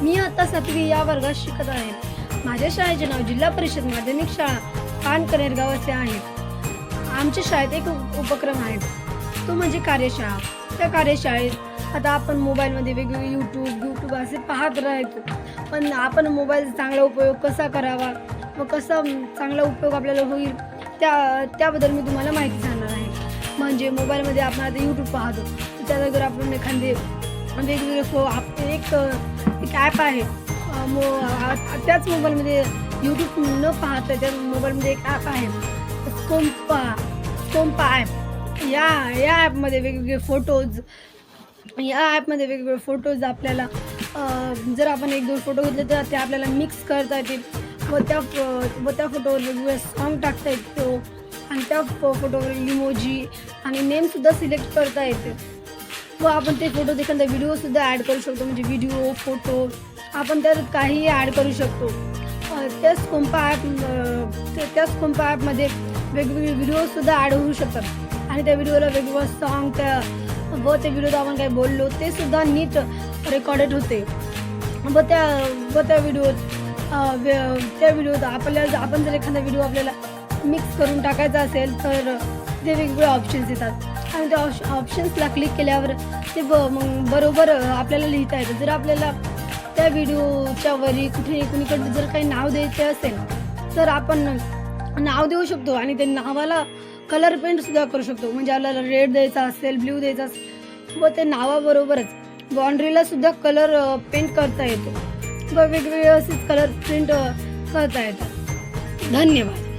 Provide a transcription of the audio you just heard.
मी आता 7वी या वर्गात शिकत आहे. माझ्या शाळेचे नाव जिल्हा परिषद माध्यमिक शाळा पानकनेर गावाचे आहे. आमच्या शाळेत एक उपक्रम आहे, तो म्हणजे कार्यशाळा. त्या कार्यशाळेत आता आपण मोबाईलमध्ये वेगवेगळे यूट्यूब असे पाहत राहतो, पण आपण मोबाईलचा चांगला उपयोग कसा करावा व कसा चांगला उपयोग आपल्याला होईल त्याबद्दल मी तुम्हाला माहिती सांगणार आहे. म्हणजे मोबाईलमध्ये आपण आता यूट्यूब पाहतो, त्या जागेवर आपण एखादे वेगवेगळे एक ॲप आहे. त्याच मोबाईलमध्ये यूट्यूब न पाहता त्या मोबाईलमध्ये एक ॲप आहे, स्कोम्पा ॲप. या ॲपमध्ये वेगवेगळे फोटोज आपल्याला जर आपण 1-2 फोटो घेतले तर ते आपल्याला मिक्स करता येतील व त्या फोटोवर वेगवेगळे सॉन्ग टाकता येतो आणि त्या फोटोवर इमोजी आणि नेमसुद्धा सिलेक्ट करता येते व आपण ते फोटो एखादा व्हिडिओसुद्धा ॲड करू शकतो. म्हणजे व्हिडिओ फोटो आपण त्यात काहीही ॲड करू शकतो. त्या स्कोम्पा ॲपमध्ये वेगवेगळे व्हिडिओसुद्धा ॲड होऊ शकतात आणि त्या व्हिडिओला वेगवेगळं सॉन्ग त्या व्हिडिओत आपण काही बोललो ते सुद्धा नीट रेकॉर्डेड होते व त्या व्हिडिओत आपण जर एखादा व्हिडिओ आपल्याला मिक्स करून टाकायचा असेल तर ते वेगवेगळे ऑप्शन्स येतात आणि त्या ऑप्शन्सला क्लिक केल्यावर ते मग बरोबर आपल्याला लिहिता येतं. जर आपल्याला त्या व्हिडिओच्या वरी कुणीकडे जर काही नाव द्यायचे असेल तर आपण नाव देऊ शकतो आणि ते नावाला कलर पेंटसुद्धा करू शकतो. म्हणजे आपल्याला रेड द्यायचा असेल, ब्ल्यू द्यायचा असेल व ते नावाबरोबरच बाउंड्रीला सुद्धा कलर पेंट करता येतो व वेगवेगळे असेच कलर प्रिंट करता येतात. धन्यवाद.